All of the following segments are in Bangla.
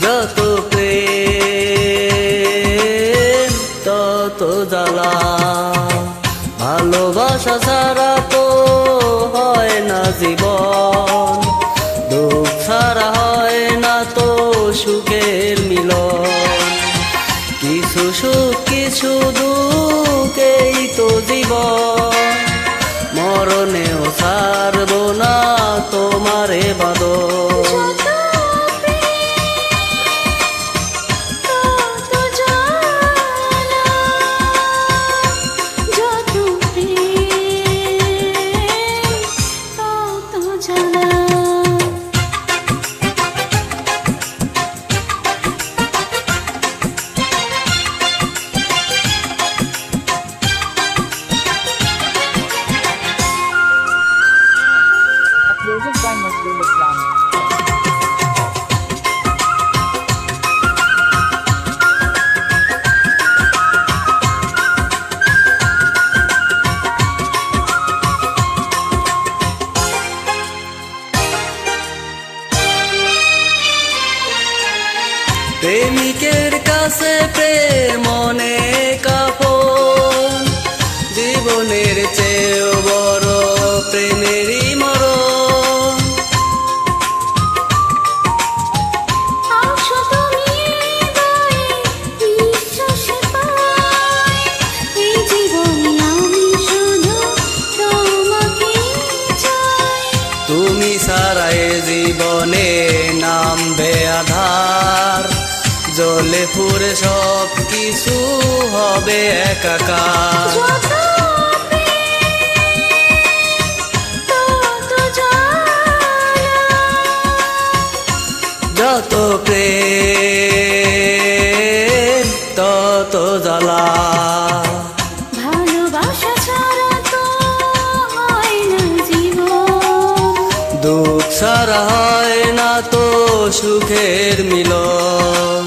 যত প্রেম তত জ্বালা, ভালোবাসা ছাড়া তো হয় না জীবন, দুঃখ ছাড়া হয় না তো সুখের মিলন। কিছু সুখ কিছু দুঃখেই তো জীবন, মরণেও ছাড়ব না তোমারে বাঁধন। Music by Nazrul Islam. প্রেমিকের কাছে প্রেম অনেক আপন, জীবনের চেয়েও বড় প্রেমেরই মরণ। তুমি ছাড়া এ জীবনে নামবে আধার, জলে পুরে সব কিছু হবে একাকার। যত প্রেম তত জ্বালা, ভালোবাসা ছাড়া তো হয় না জীবন, দুঃখ ছাড়া হয় না তো সুখের মিলন।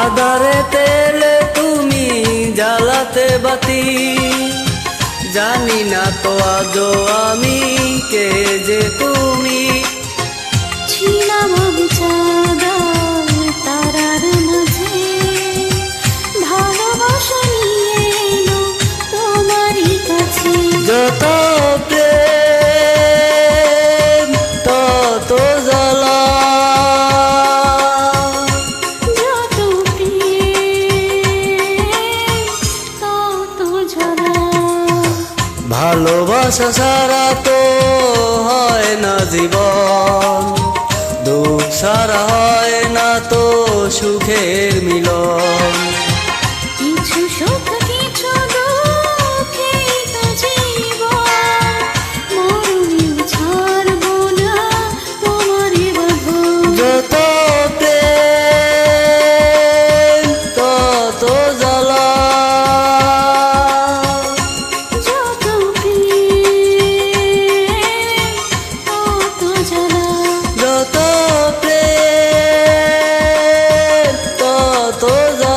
আধারে তেলে তুমি জ্বালাতে বাতি, জানি না তো আজও আমি কে যে তুমি। ছিলাম আমি চাঁদার তারার মাঝে, ভালোবাসা নিয়ে এলো তোমারই কাছে। যত প্রেম তত জ্বালা, যত প্রেম তত ঝরা, ভালোবাসা ছাড়া তো হয় না জীবন, দুঃখ ছাড়া হয় না তো সুখের মিলন। কিছু সুখ কিছু দুঃখেই তো জীবন, মরণেও ছাড়ব না তোমারই বাঁধন। যত প্রেম তত জ্বালা, যত প্রেম তত জ্বালা, যত প্রেম তত জ্বালা।